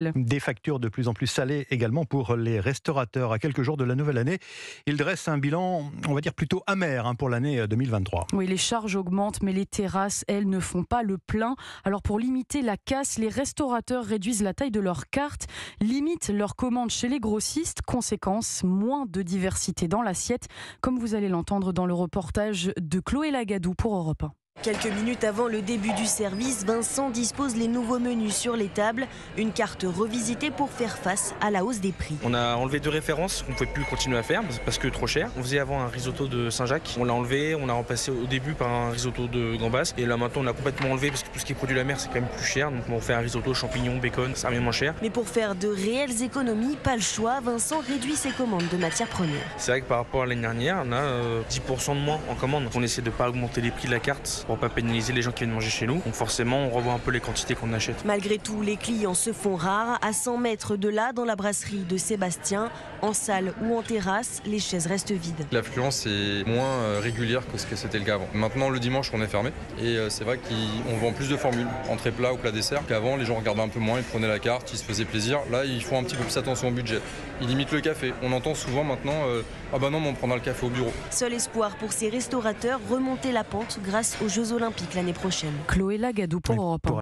Des factures de plus en plus salées également pour les restaurateurs. À quelques jours de la nouvelle année, ils dressent un bilan, on va dire, plutôt amer pour l'année 2023. Oui, les charges augmentent, mais les terrasses, elles, ne font pas le plein. Alors pour limiter la casse, les restaurateurs réduisent la taille de leurs cartes, limitent leurs commandes chez les grossistes. Conséquence, moins de diversité dans l'assiette, comme vous allez l'entendre dans le reportage de Chloé Lagadou pour Europe 1. Quelques minutes avant le début du service, Vincent dispose les nouveaux menus sur les tables. Une carte revisitée pour faire face à la hausse des prix. On a enlevé 2 références qu'on ne pouvait plus continuer à faire parce que trop cher. On faisait avant un risotto de Saint-Jacques. On l'a enlevé, on a remplacé au début par un risotto de Gambas. Et là maintenant on l'a complètement enlevé parce que tout ce qui est produit de la mer c'est quand même plus cher. Donc on fait un risotto champignons, bacon, ça revient moins cher. Mais pour faire de réelles économies, pas le choix, Vincent réduit ses commandes de matières premières. C'est vrai que par rapport à l'année dernière, on a 10% de moins en commande. On essaie de ne pas augmenter les prix de la carte pour pas pénaliser les gens qui viennent manger chez nous. Donc forcément, on revoit un peu les quantités qu'on achète. Malgré tout, les clients se font rares. À 100 mètres de là, dans la brasserie de Sébastien, en salle ou en terrasse, les chaises restent vides. L'affluence est moins régulière que ce que c'était le cas avant. Maintenant, le dimanche, on est fermé. Et c'est vrai qu'on vend plus de formules, entrée plat ou plat dessert. Qu'avant, les gens regardaient un peu moins, ils prenaient la carte, ils se faisaient plaisir. Là, ils font un petit peu plus attention au budget. Ils limitent le café. On entend souvent maintenant ah bah non, mais on prendra le café au bureau. Seul espoir pour ces restaurateurs, remonter la pente grâce aux Jeux Olympiques l'année prochaine. Chloé Lagadou pour Europe 1.